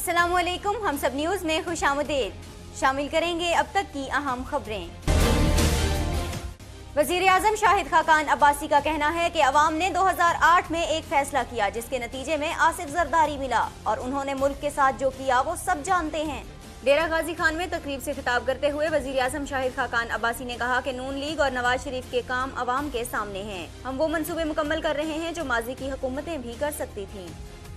अस्सलामुअलैकुम, हम सब न्यूज़ में खुशामदीद। शामिल करेंगे अब तक की अहम खबरें। वज़ीर आज़म शाहिद खाकान अब्बासी का कहना है कि अवाम ने 2008 में एक फैसला किया जिसके नतीजे में आसिफ जरदारी मिला और उन्होंने मुल्क के साथ जो किया वो सब जानते हैं। डेरा गाजी खान में तकरीब से खिताब करते हुए वज़ीर आज़म शाहिद खाकान अब्बासी ने कहा कि नून लीग और नवाज शरीफ के काम अवाम के सामने हैं। हम वो मंसूबे मुकम्मल कर रहे हैं जो माजी की हुकूमतें भी कर सकती थीं।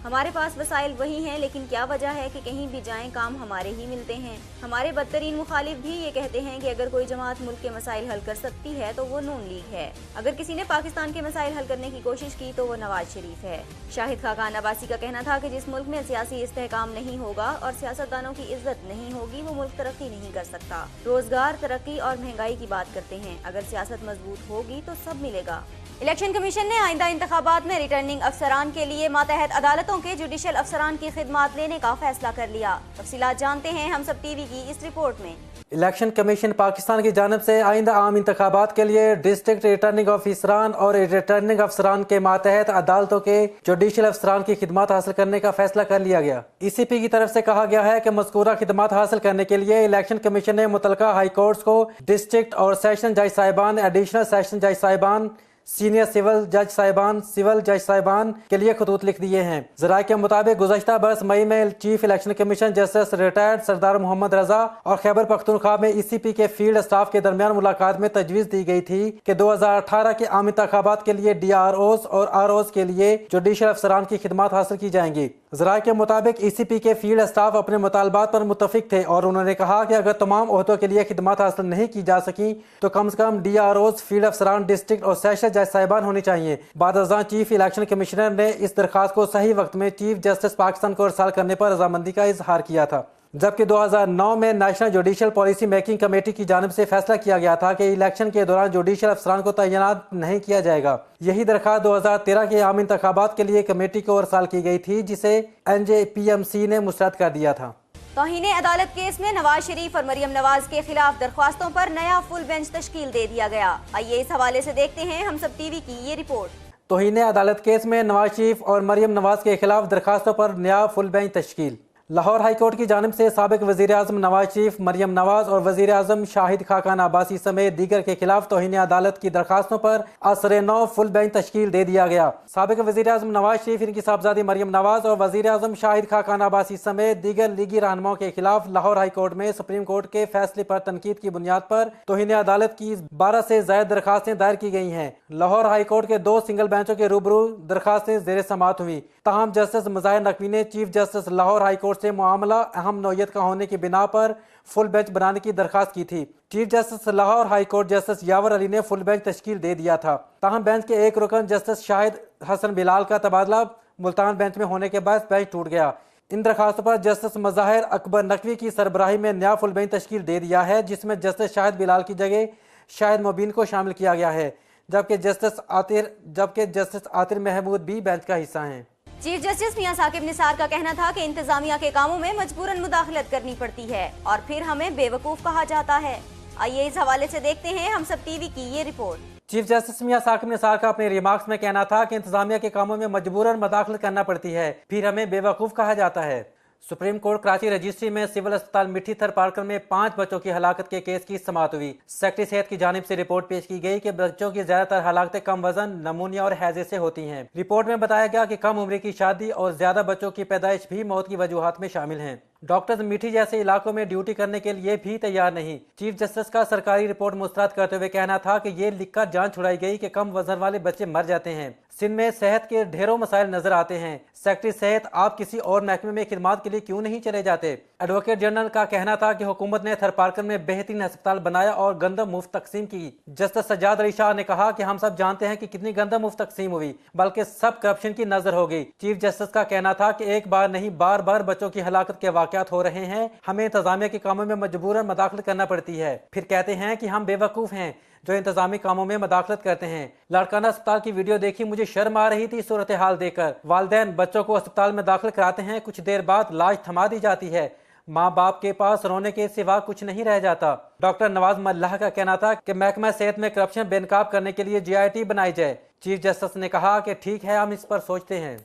हमारे पास वसाइल वही हैं, लेकिन क्या वजह है कि कहीं भी जाएं काम हमारे ही मिलते हैं। हमारे बदतरीन मुखालिफ भी ये कहते हैं कि अगर कोई जमात मुल्क के मसाइल हल कर सकती है तो वो नून लीग है। अगर किसी ने पाकिस्तान के मसाइल हल करने की कोशिश की तो वो नवाज शरीफ है। शाहिद खाकान अब्बासी का कहना था कि जिस मुल्क में सियासी इस्तेहकाम नहीं होगा और सियासतदानों की इज्जत नहीं होगी वो मुल्क तरक्की नहीं कर सकता। रोजगार, तरक्की और महंगाई की बात करते हैं। अगर सियासत मजबूत होगी तो सब मिलेगा। इलेक्शन कमीशन ने आइंदा इंतखाबात में रिटर्निंग अफसरान के लिए मातहत अदालतों के जुडिशल अफसरान की खिदमात लेने का फैसला कर लिया। तफसीलात जानते हैं हम सब टीवी की इस रिपोर्ट में। इलेक्शन कमीशन पाकिस्तान की जानिब से आइंदा आम इंतखाबात के लिए डिस्ट्रिक्ट रिटर्निंग ऑफिसरान और रिटर्निंग अफसरान के मातहत अदालतों के जुडिशल अफसरान की खिदमात हासिल करने का फैसला कर लिया गया। ECP की तरफ से कहा गया है कि मज़कूरा खिदमात हासिल करने के लिए इलेक्शन कमीशन ने मुतलका हाई कोर्ट्स को डिस्ट्रिक्ट और सेशन जज साहिबान, एडिशनल सेशन जज साहिबान, सीनियर सिविल जज साहिबान के लिए खतूत लिख दिए हैं। ज़राए के मुताबिक गुज़श्ता बरस मई में chief election commission justice retired सरदार मोहम्मद रजा और खैबर पख्तूनख्वा में ECP के फील्ड स्टाफ के दरमियान मुलाकात में तजवीज़ दी गई थी कि 2018 के आम इंतखाबात के लिए DROs और ROs के लिए जुडिशल अफसरान की खिदमात हासिल की जाएंगी। ज़राए के मुताबिक ECP के फील्ड स्टाफ अपने मुतालबात पर मुत्तफिक थे और उन्होंने कहा कि अगर तमाम ओहदों के लिए खिदमात हासिल नहीं की जा सकी तो कम से कम DROs, फील्ड अफसरान, डिस्ट्रिक्ट और सेशन जज साहिबान होनी चाहिए। बाद अज़ां चीफ इलेक्शन कमिश्नर ने इस दरखास्त को सही वक्त में चीफ जस्टिस पाकिस्तान को इरसाल करने पर रजामंदी का इजहार किया था। जबकि 2009 में national judicial policy making committee की जानिब से फैसला किया गया था कि इलेक्शन के दौरान जुडिशल अफसरान को तैनात नहीं किया जाएगा। यही दरखास्त 2013 के आम इंतखाबात के लिए कमेटी को इरसाल की गई थी जिसे NJPMC ने मुस्तरद कर दिया था। तौहीन अदालत केस में नवाज शरीफ और मरियम नवाज के खिलाफ दरख्वास्तों पर नया फुल बेंच तश्कील दे दिया गया। आइए इस हवाले से देखते हैं हम सब टीवी की ये रिपोर्ट। तौहीन अदालत केस में नवाज शरीफ और मरियम नवाज के खिलाफ दरखास्तों पर नया फुल बेंच तश्कील। लाहौर हाई कोर्ट की जानिब से साबिक वज़ीर आज़म नवाज शरीफ, मरियम नवाज और वज़ीर आज़म शाहिद खाकान अब्बासी समेत दीगर के खिलाफ तौहीन अदालत की दरखास्तों पर असर नौ फुल बेंच तश्कील दे दिया गया। साबिक वज़ीर आज़म नवाज शरीफ, इनकी साहबजादी मरियम नवाज और वज़ीर आज़म शाहिद खाकान अब्बासी समेत दीगर लीगी रहनुमाओं के खिलाफ लाहौर हाई कोर्ट में सुप्रीम कोर्ट के फैसले पर तनकीद की बुनियाद पर तौहीन अदालत की 12 से ज़ायद दरखास्तें दायर की गई हैं। लाहौर हाई कोर्ट के 2 सिंगल बेंचों के रूबरू दरखास्तें ज़ेर समाअत हुई। ताहम जस्टिस मज़ाहिर नकवी ने chief justice Lahore high court से मामला अहम नौयत का होने की बिना पर फुल बेंच बनाने की दरखास्त की थी। Chief justice Lahore high court justice Yawar Ali ने फुल बेंच तश्कील दे दिया था। ताहम बेंच के एक रुकन जस्टिस शाहिद हसन बिलाल का तबादला मुल्तान बेंच में होने के बाद बेंच टूट गया। इन दरखास्तों पर जस्टिस मज़ाहिर अकबर नकवी की सरबराही में नया फुल बेंच तश्कील दे दिया है जिसमें जस्टिस शाहिद बिलाल की जगह शाहिद मुबीन को शामिल किया गया है, जबकि जस्टिस आतिर महमूद भी बेंच का हिस्सा हैं। चीफ जस्टिस मियां साकिब निसार का कहना था कि इंतजामिया के कामों में मजबूरन मुदाखलत करनी पड़ती है और फिर हमें बेवकूफ कहा जाता है। आइए इस हवाले से देखते हैं हम सब टीवी की ये रिपोर्ट। चीफ जस्टिस मियां साकिब निसार का अपने रिमार्क्स में कहना था कि इंतजामिया के कामों में मजबूरन मुदाखलत करना पड़ती है, फिर हमें बेवकूफ कहा जाता है। सुप्रीम कोर्ट कराची रजिस्ट्री में सिविल अस्पताल मिठी थर पार्कर में 5 बच्चों की हलाकत के केस की समाअत हुई। सेक्रेटरी सेहत की जानिब से रिपोर्ट पेश की गई कि बच्चों की ज्यादातर हलाकतें कम वजन, नमूनिया और हैजे से होती हैं। रिपोर्ट में बताया गया कि कम उम्र की शादी और ज्यादा बच्चों की पैदाइश भी मौत की वजूहात में शामिल हैं। डॉक्टर्स मिठी जैसे इलाकों में ड्यूटी करने के लिए भी तैयार नहीं। चीफ जस्टिस का सरकारी रिपोर्ट मुस्तरद करते हुए कहना था कि ये लिखकर जान छुड़ाई गई कि कम वजन वाले बच्चे मर जाते हैं। सिंध में सेहत के ढेरों मसाइल नजर आते हैं। सेक्रेटरी सेहत, आप किसी और महकमे में खिदमात के लिए क्यों नहीं चले जाते? एडवोकेट जनरल का कहना था कि हुकूमत ने थरपारकर में बेहतरीन अस्पताल बनाया और गंदम मुफ्त तकसीम की। जस्टिस सज्जाद अली शाह ने कहा कि हम सब जानते हैं कि कितनी गंदम मुफ्त तकसीम हुई, बल्कि सब करप्शन की नजर हो गई। चीफ जस्टिस का कहना था कि एक बार नहीं बार बार बच्चों की हलाकत के वाकयात हो रहे हैं, हमें इंतजामिया के कामों में मजबूरन मुदाखलत करना पड़ती है। फिर कहते हैं कि हम बेवकूफ हैं जो इंतजामी कामों में मदाखलत करते हैं। लाड़काना अस्पताल की वीडियो देखी, मुझे शर्म आ रही थी सूरत हाल देखकर। वालिदैन बच्चों को अस्पताल में दाखिल कराते हैं, कुछ देर बाद लाश थमा दी जाती है, माँ बाप के पास रोने के सिवा कुछ नहीं रह जाता। डॉक्टर नवाज मल्लाह का कहना था कि महकमा सेहत में करप्शन बेनकाब करने के लिए GIT बनाई जाए। चीफ जस्टिस ने कहा कि ठीक है, हम इस पर सोचते हैं।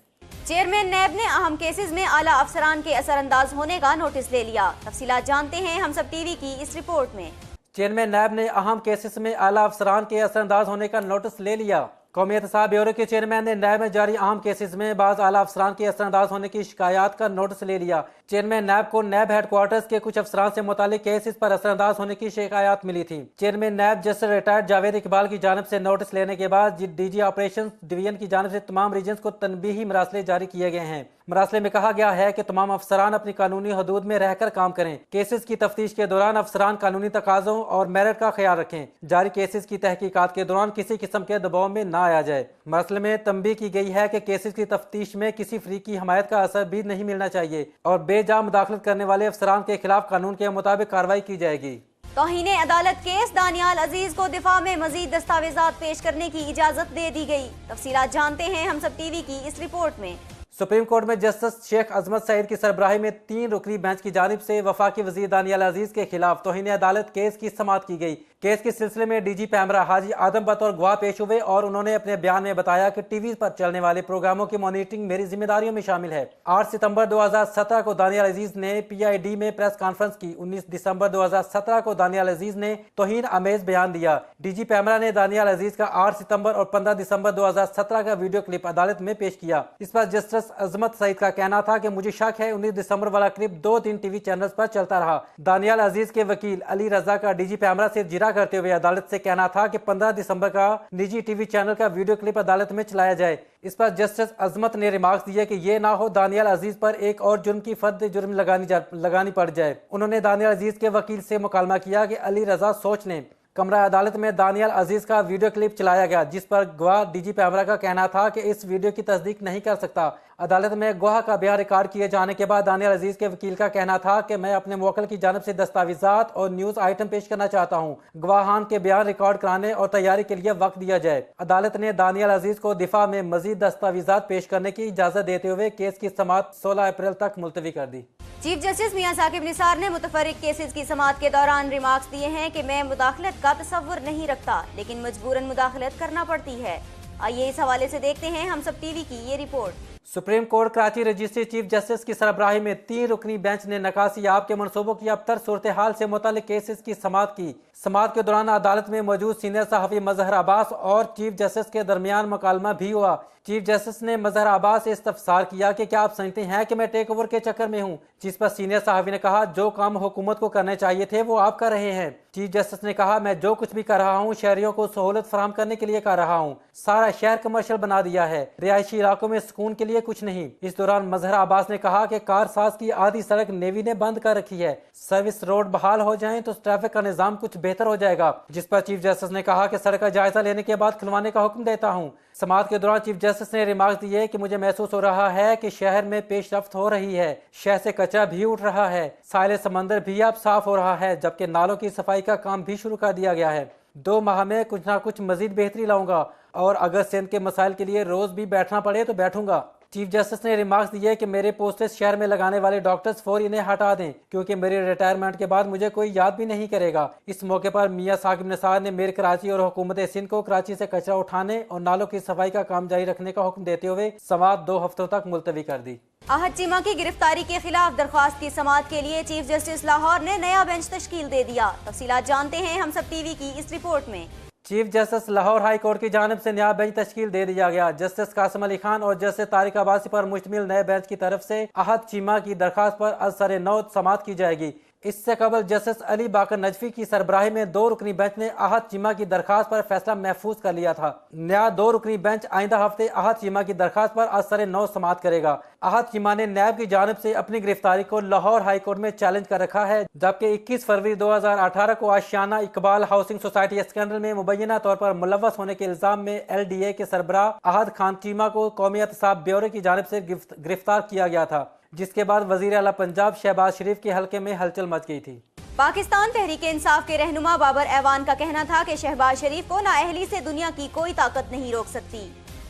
چیئرمین نیب نے اہم کیسز میں اعلیٰ افسران کے اثر انداز ہونے کا نوٹس لے لیا۔ تفصیلات جانتے ہیں ہم سب ٹی وی کی اس رپورٹ میں۔ چیئرمین نیب نے اہم کیسز میں اعلیٰ افسران کے اثر انداز ہونے کا نوٹس لے لیا۔ قومی احتساب بیورو کے چیئرمین نے نیب میں جاری اہم کیسز میں بعض اعلیٰ افسران کے اثر انداز ہونے کی شکایات کا نوٹس لے لیا۔ چیئرمین نیب کو نیب ہیڈ کوارٹرز کے کچھ افسران سے متعلق کیسز پر اثر انداز ہونے کی شکایات ملی تھیں۔ Chairman NAB justice retired Javed Iqbal کی جانب سے نوٹس لینے کے بعد ڈی جی آپریشنز ڈویژن کی جانب سے تمام ریجنز کو تنبیہی مراسلے جاری کیے گئے ہیں۔ مراسلے میں کہا گیا ہے کہ تمام افسران اپنی قانونی حدود میں رہ کر کام کریں۔ کیسز کی تفتیش کے دوران افسران قانونی تقاضوں اور میرٹ کا خیال رکھیں۔ جاری کیسز کی تحقیقات کے دوران کسی قسم کے دباؤ میں نہ آیا جائے۔ مراسلے میں تنبیہ کی گئی ہے کہ کیسز کی تفتیش میں کسی فریق کی حمایت کا اثر بھی نہیں ملنا چاہیے اور بے جا مداخلت کرنے والے افسران کے خلاف قانون کے مطابق کارروائی کی جائے گی۔ توہین عدالت کیس دانیال عزیز کو دفاع میں مزید دستاویزات پیش کرنے کی اجازت دے دی گئی۔ تفصیلات جانتے ہیں ہم سب ٹی وی کی اس رپورٹ میں۔ سپریم کورٹ میں جسٹس شیخ عظمت سعید کی سربراہی میں 3 رکنی بینچ کی جانب سے وفاقی وزیر دانیال عزیز کے خلاف توہین عدالت کیس کی سماعت کی گئی۔ کیس کے سلسلے میں ڈی جی پیمرا حاجی آدم بطور گواہ پیش ہوئے اور انہوں نے اپنے بیان میں بتایا کہ ٹی وی پر چلنے والے پروگراموں کی مانیٹرنگ میری ذمہ داریوں میں شامل ہے۔ 8 ستمبر 2017 کو دانیال عزیز نے پی آئی ڈی میں پریس کانفرنس کی۔ 19 دسمبر 2017 کو دانیال عزیز نے توہین آمیز بیان دیا۔ ڈی جی پیمرا نے دانیال عزیز کا 8 ستمبر اور 15 دسمبر 2017 کا ویڈیو کلپ عدالت میں پیش کیا۔ اس پر جسٹس عظمت سعید کا کہنا تھا کہ مجھے شک ہے 19 دسمبر والا کلپ 2-3 ٹی وی چینلز پر چلتا رہا۔ دانیال عزیز کے وکیل علی رضا کا ڈی جی پیمرا سے جرا کرتے ہوئے عدالت سے کہنا تھا کہ 15 دسمبر کا نجی ٹی وی چینل کا ویڈیو کلپ عدالت میں چلایا جائے۔ اس پر جسٹس عظمت نے ریمارکس دیے کہ یہ نہ ہو دانیال عزیز پر ایک اور جرم کی فرد جرم لگانی پڑ جائے۔ انہوں نے دانیال عزیز کے وکیل سے مکالمہ کیا کہ علی رضا سوچ لیں۔ کمرہ عدالت میں دانیال عزیز کا ویڈیو کلپ چلایا گیا جس پر گواہ ڈی جی پیمرا کا کہنا تھا کہ اس ویڈیو کی تصدیق نہیں کر سکتا۔ عدالت میں گواہ کا بیان ریکارڈ کیے جانے کے بعد دانیال عزیز کے وکیل کا کہنا تھا کہ میں اپنے موکل کی جانب سے دستاویزات اور نیوز آئٹم پیش کرنا چاہتا ہوں۔ گواہان کے بیان ریکارڈ کرانے اور تیاری کے لیے وقت دیا جائے۔ عدالت نے دانیال عزیز کو دفاع میں مزید دستاویزات پیش کرنے کی اجازت دیتے ہوئے کیس کی سماعت 16 اپریل تک ملتوی کر دی۔ چیف جسٹس میاں ثاقب نثار نے متفرق کیسز کی سماعت کے دوران ریمارکس دیے ہیں کہ میں مداخلت کا تصور نہیں رکھتا لیکن مجبوراً مداخلت کرنا پڑتی ہے۔ آئیے اس حوالے سے دیکھتے ہیں ہم سب ٹی وی کی یہ report. Supreme court Karachi registry chief justice کی سربراہی میں 3 رکنی بینچ نے نکاسی یاب کے منصوبوں کی ابتر صورتحال سے متعلق کیسز کی سماعت کی۔ سماعت کے دوران عدالت میں موجود سینئر صحافی مظہر عباس اور چیف جسٹس کے درمیان مکالمہ بھی ہوا۔ چیف جسٹس نے مظہر عباس سے استفسار کیا کہ کیا آپ سمجھتے ہیں کہ میں ٹیک اوور کے چکر میں ہوں، جس پر سینئر صحافی نے کہا جو کام حکومت کو کرنے چاہیے تھے وہ آپ کر رہے ہیں۔ چیف جسٹس نے کہا میں جو کچھ بھی کر رہا ہوں شہریوں کو سہولت فراہم کرنے کے لیے کر رہا ہوں، سارا شہر کمرشل بنا دیا ہے، رہائشی علاقوں میں سکون کے لیے کچھ نہیں۔ اس دوران مظہر عباس نے کہا کہ کار ساز کی آدھی سڑک نیوی نے بند کر رکھی ہے، سروس روڈ بحال ہو جائیں تو ٹریفک کا نظام کچھ بہتر ہو جائے گا، جس پر چیف جسٹس نے کہا کہ سڑک کا جائزہ لینے کے بعد کھلوانے کا حکم دیتا ہوں۔ سماعت کے دوران چیف جسٹس نے ریمارکس دیے کہ مجھے محسوس ہو رہا ہے کہ شہر میں پیش رفت ہو رہی ہے، شہر سے کچرا بھی اٹھ رہا ہے، ساحل سمندر بھی اب صاف ہو رہا ہے، جبکہ نالوں کی صفائی کا کام بھی شروع کر دیا گیا ہے۔ 2 ماہ میں کچھ نہ کچھ مزید بہتری لاؤں گا اور اگر سندھ کے مسائل کے لیے روز بھی بیٹھنا پڑے تو بیٹھوں گا۔ چیف جسٹس نے ریمارکس دیے کہ میرے پوسٹس شہر میں لگانے والے ڈاکٹرز فوری انہیں ہٹا دیں کیونکہ میری ریٹائرمنٹ کے بعد مجھے کوئی یاد بھی نہیں کرے گا۔ اس موقع پر میاں ثاقب نثار نے میئر کراچی اور حکومت سندھ کو کراچی سے کچرا اٹھانے اور نالوں کی صفائی کا کام جاری رکھنے کا حکم دیتے ہوئے سماعت 2 ہفتوں تک ملتوی کر دی۔ احد چیمہ کی گرفتاری کے خلاف درخواست کی سماعت کے لیے چیف جسٹس لاہور نے نیا بینچ تشکیل دے دیا۔ تفصیلات جانتے ہیں ہم سب ٹی وی کی اس رپورٹ میں۔ Chief justice Lahore high court کی جانب سے نیا بینچ تشکیل دے دیا گیا۔ جسٹس قاسم علی خان اور جسٹس طارق عباسی پر مشتمل نئے بینچ کی طرف سے احد چیمہ کی درخواست پر از سر نو سماعت کی جائے گی۔ اس سے قبل جسٹس علی باقر نجفی کی سربراہی میں 2 رکنی بینچ نے احد چیمہ کی درخواست پر فیصلہ محفوظ کر لیا تھا۔ نیا 2 رکنی بینچ آئندہ ہفتے احد چیمہ کی درخواست پر از سر نو سماعت کرے گا۔ احد چیمہ نے نیب کی جانب سے اپنی گرفتاری کو لاہور ہائی کورٹ میں چیلنج کر رکھا ہے، جبکہ 21 فروری 2018 کو Ashiana Iqbal housing society scandal میں مبینہ طور پر ملوث ہونے کے الزام میں LDA کے سربراہ احد خان چیمہ کو قومی احتساب بیورو کی جانب سے گرفتار کیا گیا تھا، جس کے بعد وزیر اعلیٰ پنجاب شہباز شریف کے حلقے میں ہلچل مچ گئی تھی۔ پاکستان تحریک انصاف کے رہنما بابر ایوان کا کہنا تھا کہ شہباز شریف کو نااہلی سے دنیا کی کوئی طاقت نہیں روک سکتی۔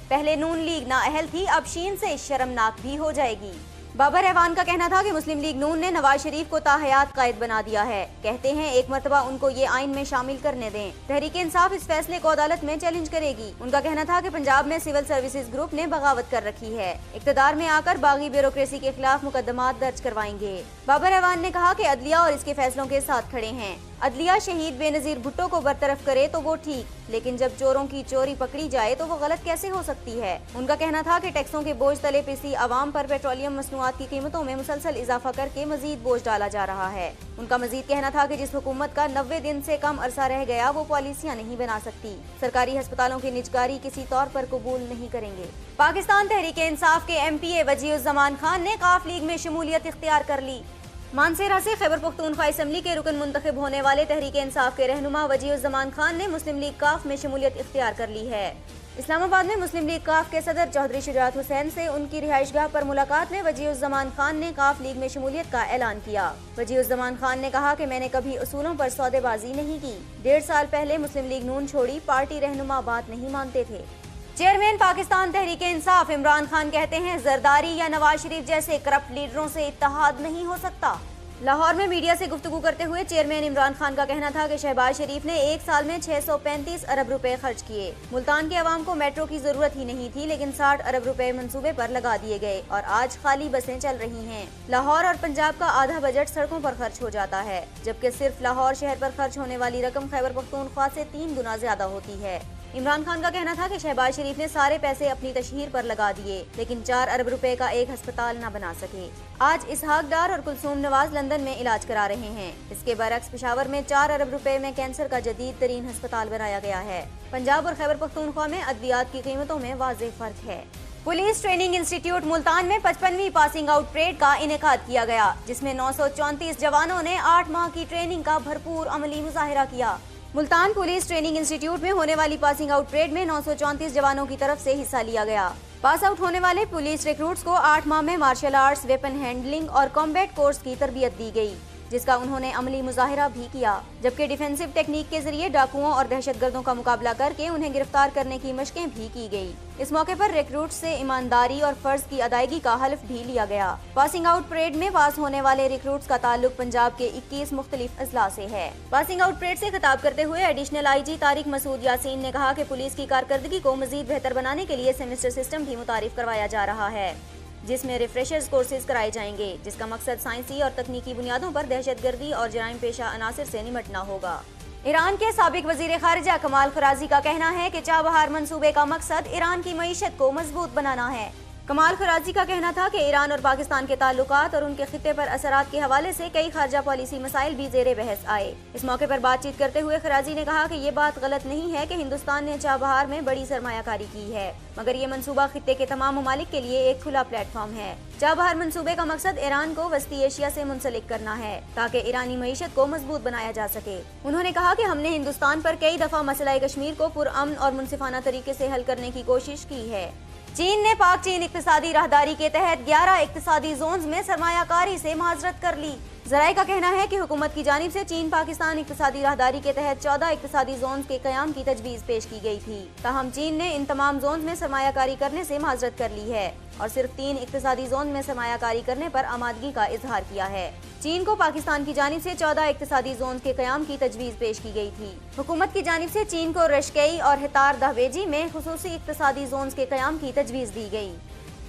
پہلے نون لیگ نااہل تھی، اب شین سے شرمناک بھی ہو جائے گی۔ बाबर ऐवान का कहना था कि मुस्लिम लीग नून ने नवाज शरीफ को ताहयात कायद बना दिया है। कहते हैं एक मरतबा उनको ये आइन में शामिल करने दें। तहरीक इंसाफ इस फैसले को अदालत में चैलेंज करेगी। उनका कहना था कि पंजाब में सिविल सर्विसेज ग्रुप ने बगावत कर रखी है, इक्तदार में आकर बागी ब्यूरोक्रेसी के खिलाफ मुकदमात दर्ज करवाएंगे। बाबर ऐवान ने कहा कि अदलिया और इसके फैसलों के साथ खड़े हैं। अदलिया शहीद बेनजीर भुट्टो को बरतरफ करे तो वो ठीक, लेकिन जब चोरों की चोरी पकड़ी जाए तो वो गलत कैसे हो सकती है। उनका कहना था कि टैक्सों के बोझ तले पिसी आवाम पर पेट्रोलियम मसनूआत की कीमतों में मुसलसल इजाफा करके मजीद बोझ डाला जा रहा है। उनका मजीद कहना था कि जिस हुकूमत का 90 दिन से कम अरसा रह गया वो पॉलिसियां नहीं बना सकती। सरकारी अस्पतालों की निजकारी किसी तौर पर कबूल नहीं करेंगे। पाकिस्तान तहरीक इंसाफ के MPA वजीउज़्ज़मान खान ने काफ लीग में शमूलियत इख्तियार कर ली। मानसेरा से खैबर पख्तूनख्वा असम्बली के रुकन मुंतखब होने वाले तहरीक इंसाफ के रहनुमा वजीउज़्ज़मान खान ने मुस्लिम लीग काफ में शमूलियत इख्तियार कर ली है। इस्लामाबाद में मुस्लिम लीग काफ के सदर चौधरी शुजात हुसैन से उनकी रिहाइशगाह पर मुलाकात में वजीउज़्ज़मान खान ने काफ लीग में शमूलियत का ऐलान किया। वजीउज़्ज़मान खान ने कहा कि मैंने कभी उसूलों पर सौदेबाजी नहीं की। 1.5 साल पहले मुस्लिम लीग नून छोड़ी, पार्टी रहनुमा बात नहीं मानते थे। चेयरमैन पाकिस्तान तहरीक इंसाफ इमरान खान कहते हैं जरदारी या नवाज शरीफ जैसे करप्ट लीडरों से इत्तेहाद नहीं हो सकता। लाहौर में मीडिया से गुफ्तगू करते हुए चेयरमैन इमरान खान का कहना था कि शहबाज शरीफ ने 1 साल में 635 अरब रुपए खर्च किए। मुल्तान के अवाम को मेट्रो की जरूरत ही नहीं थी, लेकिन 60 अरब रुपए मंसूबे पर लगा दिए गए और आज खाली बसें चल रही हैं। लाहौर और पंजाब का आधा बजट सड़कों पर खर्च हो जाता है, जबकि सिर्फ लाहौर शहर पर खर्च होने वाली रकम खैबर पख्तूनख्वा से 3 गुना ज्यादा होती है। इमरान खान का कहना था कि शहबाज शरीफ ने सारे पैसे अपनी तशहीर पर लगा दिए, लेकिन 4 अरब रुपए का एक अस्पताल न बना सके। आज इसहाक डार और कुलसूम नवाज लंदन में इलाज करा रहे हैं। इसके बरक्स पेशावर में 4 अरब रुपए में कैंसर का जदीद तरीन अस्पताल बनाया गया है। पंजाब और खैबर पख्तूनख्वा में अद्वियात की कीमतों में वाज़ेह फर्क है। पुलिस ट्रेनिंग इंस्टीट्यूट मुल्तान में 55वीं पासिंग आउट परेड का इनेकाद किया गया, जिसमें 934 जवानों ने 8 माह की ट्रेनिंग का भरपूर अमली मुजाहिरा किया। मुल्तान पुलिस ट्रेनिंग इंस्टीट्यूट में होने वाली पासिंग आउट परेड में 934 जवानों की तरफ से हिस्सा लिया गया। पास आउट होने वाले पुलिस रिक्रूट्स को 8 माह में मार्शल आर्ट्स, वेपन हैंडलिंग और कॉम्बैट कोर्स की तरबियत दी गई, जिसका उन्होंने अमली मुजाहिरा भी किया। जबकि डिफेंसिव टेक्निक के जरिए डाकुओं और दहशतगर्दों का मुकाबला करके उन्हें गिरफ्तार करने की मशकें भी की गई। इस मौके पर रिक्रूट्स से ईमानदारी और फर्ज की अदायगी का हल्फ भी लिया गया। पासिंग आउट परेड में पास होने वाले रिक्रूट्स का ताल्लुक पंजाब के 21 मुख्तलिफ अजला से है। पासिंग आउट परेड से खिताब करते हुए एडिशनल IG तारिक मसूद यासीन ने कहा कि पुलिस की कारकर्दगी को मजीद बेहतर बनाने के लिए सेमेस्टर सिस्टम भी मुतारिफ करवाया जा रहा है, जिसमें रिफ्रेशर्स कोर्सेज कराए जाएंगे, जिसका मकसद साइंसी और तकनीकी बुनियादों पर दहशतगर्दी और जराइम पेशा अनासर से निमटना होगा। ईरान के साबिक वजीर खारिजा कमाल खराजी का कहना है कि चाबहार मंसूबे का मकसद ईरान की मईशत को मजबूत बनाना है। कमाल खराजी का कहना था कि ईरान और पाकिस्तान के ताल्लुकात और उनके खित्ते पर असरात के हवाले से कई खारजा पॉलिसी मसाइल भी जेरे बहस आए। इस मौके पर बातचीत करते हुए खराजी ने कहा कि ये बात गलत नहीं है कि हिंदुस्तान ने चाबहार में बड़ी सरमायाकारी की है, मगर ये मंसूबा खित्ते के तमाम ममालिक के लिए एक खुला प्लेटफॉर्म है। चाबहार मंसूबे का मकसद ईरान को वस्ती एशिया से मुंसलिक करना है, ताकि ईरानी मईशत को मजबूत बनाया जा सके। उन्होंने कहा कि हमने हिंदुस्तान पर कई दफा मसला कश्मीर को पुरअमन और मुनसिफाना तरीके से हल करने की कोशिश की है। चीन ने पाक चीन इक्तिसादी राहदारी के तहत 11 इक्तिसादी जोन्स में सरमायाकारी से माजरत कर ली। जराये का कहना है कि हुकूमत की जानिब से चीन पाकिस्तान इक्तिसादी राहदारी के तहत 14 इक्तिसादी जोन्स के कयाम की तजवीज़ पेश की गई थी। ताहम चीन ने इन तमाम जोन्स में सरमायाकारी करने से माजरत कर ली है और सिर्फ 3 इक्तिसादी जोन में सरमायाकारी करने पर आमादगी का इजहार किया है। चीन को पाकिस्तान की जानिब से 14 इक्तिसादी जोन के कयाम की तजवीज़ पेश की गई थी। हुकूमत की जानिब से चीन को रशकई और हितार दहवेजी में खुसूसी इक्तिसादी जोन के कयाम की तजवीज़ दी गई।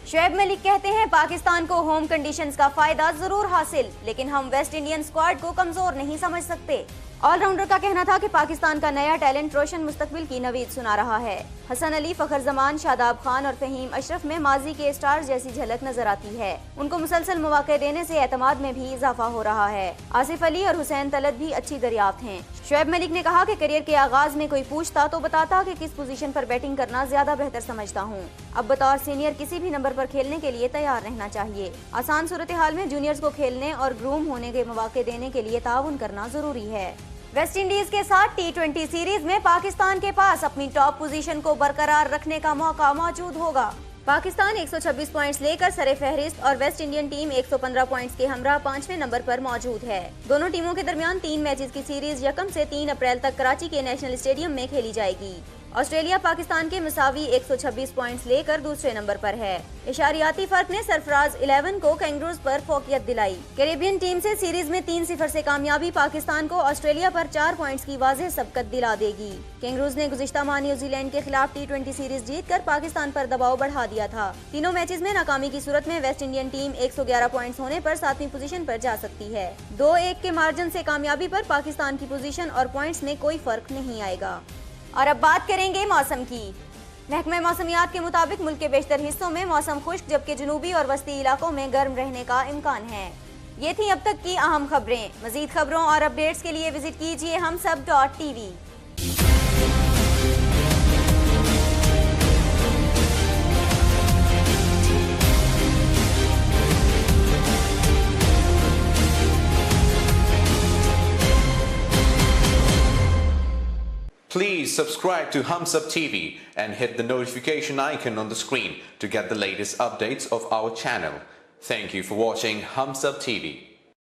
शुएब मलिक कहते हैं पाकिस्तान को होम कंडीशंस का फायदा जरूर हासिल, लेकिन हम वेस्ट इंडियन स्क्वाड को कमजोर नहीं समझ सकते। ऑलराउंडर का कहना था कि पाकिस्तान का नया टैलेंट रोशन मुस्तकबिल की नवीद सुना रहा है। हसन अली, फखर जमान, शादाब खान और फहीम अशरफ में माजी के स्टार्स जैसी झलक नजर आती है। उनको मुसलसल मौके देने से एतमाद में भी इजाफा हो रहा है। आसिफ अली और हुसैन तलत भी अच्छी दरियाफ्त हैं। शुएब मलिक ने कहा कि करियर के आगाज में कोई पूछता तो बताता कि किस पोजीशन पर बैटिंग करना ज्यादा बेहतर समझता हूँ। अब बतौर सीनियर किसी भी नंबर पर खेलने के लिए तैयार रहना चाहिए। आसान सूरत हाल में जूनियर्स को खेलने और ग्रूम होने के मौके देने के लिए ताउन करना जरूरी है। वेस्ट इंडीज के साथ T20 सीरीज में पाकिस्तान के पास अपनी टॉप पोजीशन को बरकरार रखने का मौका मौजूद होगा। पाकिस्तान 126 पॉइंट्स लेकर सरे फहरिस्त और वेस्ट इंडियन टीम 115 पॉइंट्स के हमरा 5वें नंबर पर मौजूद है। दोनों टीमों के दरमियान 3 मैचेस की सीरीज 1 से 3 अप्रैल तक कराची के नेशनल स्टेडियम में खेली जाएगी آسٹریلیا پاکستان کے مساوی 126 پوائنٹس لے کر دوسرے نمبر پر ہے۔ اشاریاتی فرق نے سرفراز 11 کو کینگروز پر فوقیت دلائی۔ کیریبین ٹیم سے سیریز میں 3-0 سے کامیابی پاکستان کو آسٹریلیا پر 4 پوائنٹس کی واضح سبقت دلا دے گی۔ کینگروز نے گزشتہ ماہ نیوزی لینڈ کے خلاف T20 سیریز جیت کر پاکستان پر دباؤ بڑھا دیا تھا۔ تینوں میچز میں ناکامی کی صورت میں ویسٹ انڈین ٹیم 111 پوائنٹس ہونے پر 7ویں پوزیشن پر جا سکتی ہے۔ 2-1 کے مارجن سے کامیابی پر پاکستان کی پوزیشن اور پوائنٹس میں کوئی فرق نہیں آئے گا۔ اور اب بات کریں گے موسم کی۔ محکمہ موسمیات کے مطابق ملک کے بیشتر حصوں میں موسم خشک جبکہ جنوبی اور وسطی علاقوں میں گرم رہنے کا امکان ہے۔ یہ تھی اب تک کی اہم خبریں۔ مزید خبروں اور اپڈیٹس کے لیے وزٹ کیجیے humsab.tv۔ Please subscribe to HumSub TV and hit the notification icon on the screen to get the latest updates of our channel. Thank you for watching HumSub TV.